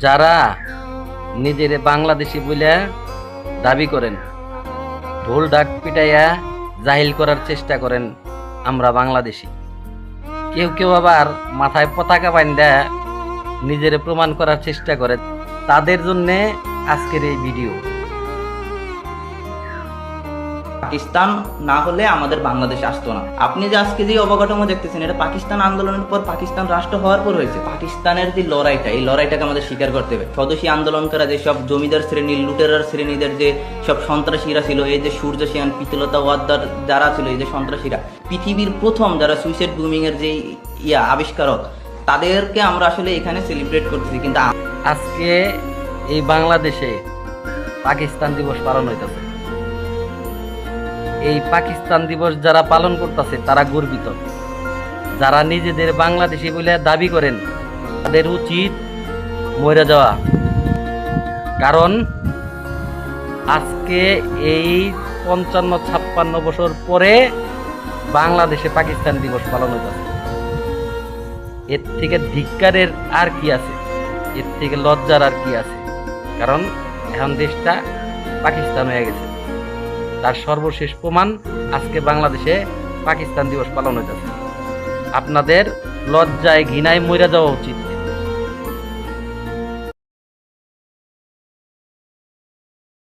যারা নিজের বাংলাদেশি বলে দাবি করেন, ঢোল ডাক পিটাইয়া জাহিল করার চেষ্টা করেন আমরা বাংলাদেশি, কেউ কেউ আবার মাথায় পতাকা বান্ধা নিজের প্রমাণ করার চেষ্টা করে, তাদের জন্যে আজকের এই ভিডিও। পাকিস্তান না হলে আমাদের বাংলাদেশ আসতো না। আপনি যে আজকে যে অবকাঠামো দেখতেছেন, এটা পাকিস্তান আন্দোলনের পর, পাকিস্তান রাষ্ট্র হওয়ার পর হয়েছে। পাকিস্তানের যে লড়াইটা, এই লড়াইটাকে আমাদের স্বীকার করতে হবে। স্বদেশী আন্দোলন করা যেসব জমিদার শ্রেণী, লুটেরার শ্রেণীদের যে সব সন্ত্রাসীরা ছিল, এই যে সূর্য সেন, পিতলতা ওয়াদ্দার যারা ছিল, এই যে সন্ত্রাসীরা, পৃথিবীর প্রথম যারা সুইসাইড বুমিং এর যে আবিষ্কারক, তাদেরকে আমরা আসলে এখানে সেলিব্রেট করতেছি। কিন্তু আজকে এই বাংলাদেশে পাকিস্তান দিবস পালন হইতেছে। এই পাকিস্তান দিবস যারা পালন করতেছে তারা গর্বিত। যারা নিজেদের বাংলাদেশি বলে দাবি করেন তাদের উচিত মরে যাওয়া। কারণ আজকে এই ৫৫-৫৬ বছর পরে বাংলাদেশে পাকিস্তান দিবস পালন হইতেছে। এর থেকে ধিক্কারের আর কি আছে, এর থেকে লজ্জার আর কি আছে? কারণ এখন দেশটা পাকিস্তান হয়ে গেছে। তার সর্বশেষ প্রমাণ আজকে বাংলাদেশে পাকিস্তান দিবস পালন হইতেছে। আপনাদের লজ্জায় ঘৃণায় মরে যাওয়া উচিত।